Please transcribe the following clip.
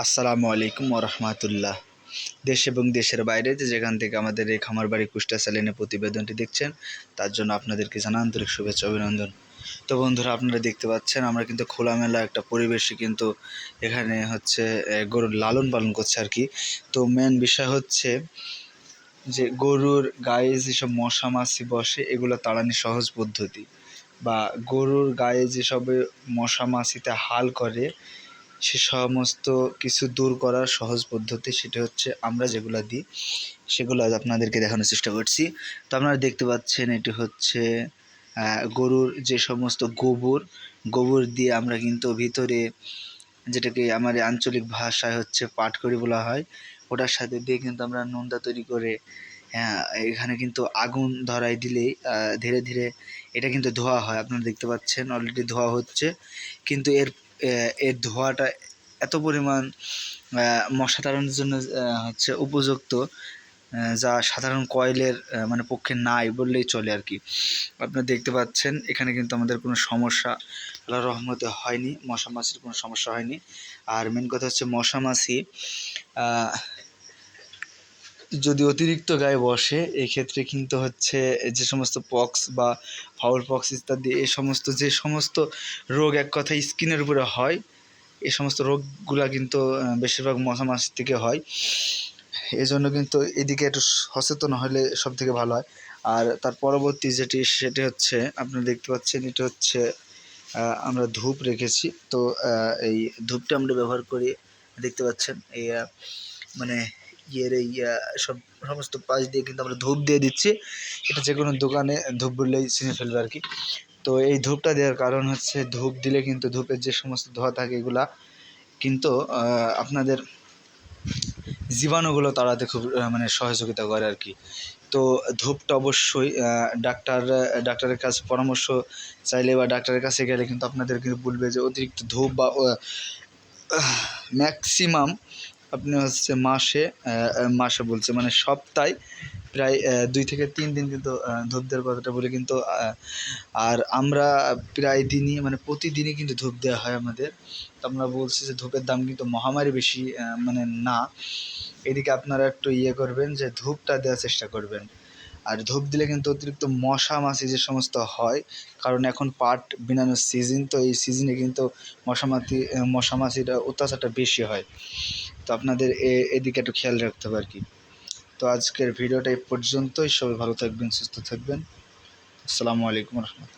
আসসালামু আলাইকুম ওরহমাতুল্লাহ। দেশ এবং দেশের বাইরে যেখান থেকে আমাদের এই খামার বাড়ি কুষ্টা চ্যানেলের প্রতিবেদনটি দেখছেন, তার জন্য আপনাদেরকে জানাই আন্তরিক শুভেচ্ছা অভিনন্দন। তো বন্ধুরা, আপনারা দেখতে পাচ্ছেন আমরা কিন্তু খোলামেলা একটা পরিবেশে কিন্তু এখানে হচ্ছে গরুর লালন পালন করছে আর কি। তো মেন বিষয় হচ্ছে যে গরুর গায়ে যেসব মশা মাছি বসে এগুলো তাড়ানোর সহজ পদ্ধতি, বা গরুর গায়ে যেসব মশা মাছিতে হাল করে সে সমস্ত কিছু দূর করার সহজ পদ্ধতি, সেটা হচ্ছে আমরা যেগুলো দিই সেগুলো আজ আপনাদেরকে দেখানোর চেষ্টা করছি। তো আপনারা দেখতে পাচ্ছেন এটি হচ্ছে গরুর যে সমস্ত গোবর দিয়ে আমরা কিন্তু ভিতরে, যেটাকে আমার আঞ্চলিক ভাষায় হচ্ছে পাটখড়ি বলা হয়, ওটার সাথে দিয়ে কিন্তু আমরা নোনতা তৈরি করে এখানে কিন্তু আগুন ধরাই দিলেই ধীরে ধীরে এটা কিন্তু ধোয়া হয়। আপনারা দেখতে পাচ্ছেন অলরেডি ধোয়া হচ্ছে, কিন্তু এর ধোঁয়াটা এত পরিমাণ মশা তাড়ানোর জন্য হচ্ছে উপযুক্ত, যা সাধারণ কয়েলের মানে পক্ষে নাই বললেই চলে আর কি। আপনারা দেখতে পাচ্ছেন এখানে কিন্তু আমাদের কোনো সমস্যা আল্লাহর রহমতে হয়নি, মশা মাছির কোনো সমস্যা হয়নি। আর মেন কথা হচ্ছে মশা মাছি যদি অতিরিক্ত গায়ে বসে এক্ষেত্রে কিন্তু হচ্ছে যে সমস্ত পক্স বা ফাউল পক্স ইত্যাদি যে সমস্ত রোগ এক কথায় স্কিনের উপরে হয়, এই সমস্ত রোগগুলা কিন্তু বেশিরভাগ মশা মাছি থেকে হয়। এজন্য কিন্তু এদিকে একটু সচেতন হলে সব থেকে ভালো হয়। আর তার পরবর্তী সেটি হচ্ছে আপনারা দেখতে পাচ্ছেন, এটা হচ্ছে আমরা ধূপ রেখেছি। তো এই ধূপটা আমরা ব্যবহার করি, দেখতে পাচ্ছেন এই মানে এই সমস্ত পাশ দিয়ে কিন্তু আমরা ধূপ দিয়ে দিচ্ছি। এটা যে কোনো দোকানে ধূপ বললেই চিনে ফেলবে আর কি। তো এই ধূপটা দেওয়ার কারণ হচ্ছে ধূপ দিলে কিন্তু ধূপের যে সমস্ত ধোঁয়া থাকে এগুলা কিন্তু আপনাদের জীবাণুগুলো তাড়াতে খুব মানে সহযোগিতা করে আর কি। তো ধূপটা অবশ্যই ডাক্তারের কাছে পরামর্শ চাইলে বা ডাক্তারের কাছে গেলে কিন্তু আপনাদের কিন্তু বলবে যে অতিরিক্ত ধূপ বা ম্যাক্সিমাম আপনি হচ্ছে মাসে বলছে মানে সপ্তাহে প্রায় 2 থেকে 3 দিন কিন্তু ধূপ দেওয়ার কথাটা বলি কিন্তু। আর আমরা প্রায় দিনই মানে প্রতিদিনই কিন্তু ধূপ দেওয়া হয় আমাদের। তো আমরা বলছি যে ধূপের দাম কিন্তু মহামারী বেশি মানে না। এদিকে আপনারা একটু করবেন যে ধূপটা দেওয়ার চেষ্টা করবেন। আর ধূপ দিলে কিন্তু অতিরিক্ত মশা মাছি যে সমস্ত হয়, কারণ এখন পাট বিনানোর সিজন, তো এই সিজনে কিন্তু মশা মাছিটা অত্যাচারটা বেশি হয়। তো আপনাদের এদিকে একটু খেয়াল রাখতে হবে আর কি। তো আজকের ভিডিওটা এই পর্যন্তই। সবাই ভালো থাকবেন, সুস্থ থাকবেন। আসসালামু আলাইকুম রহমতুল্লাহ।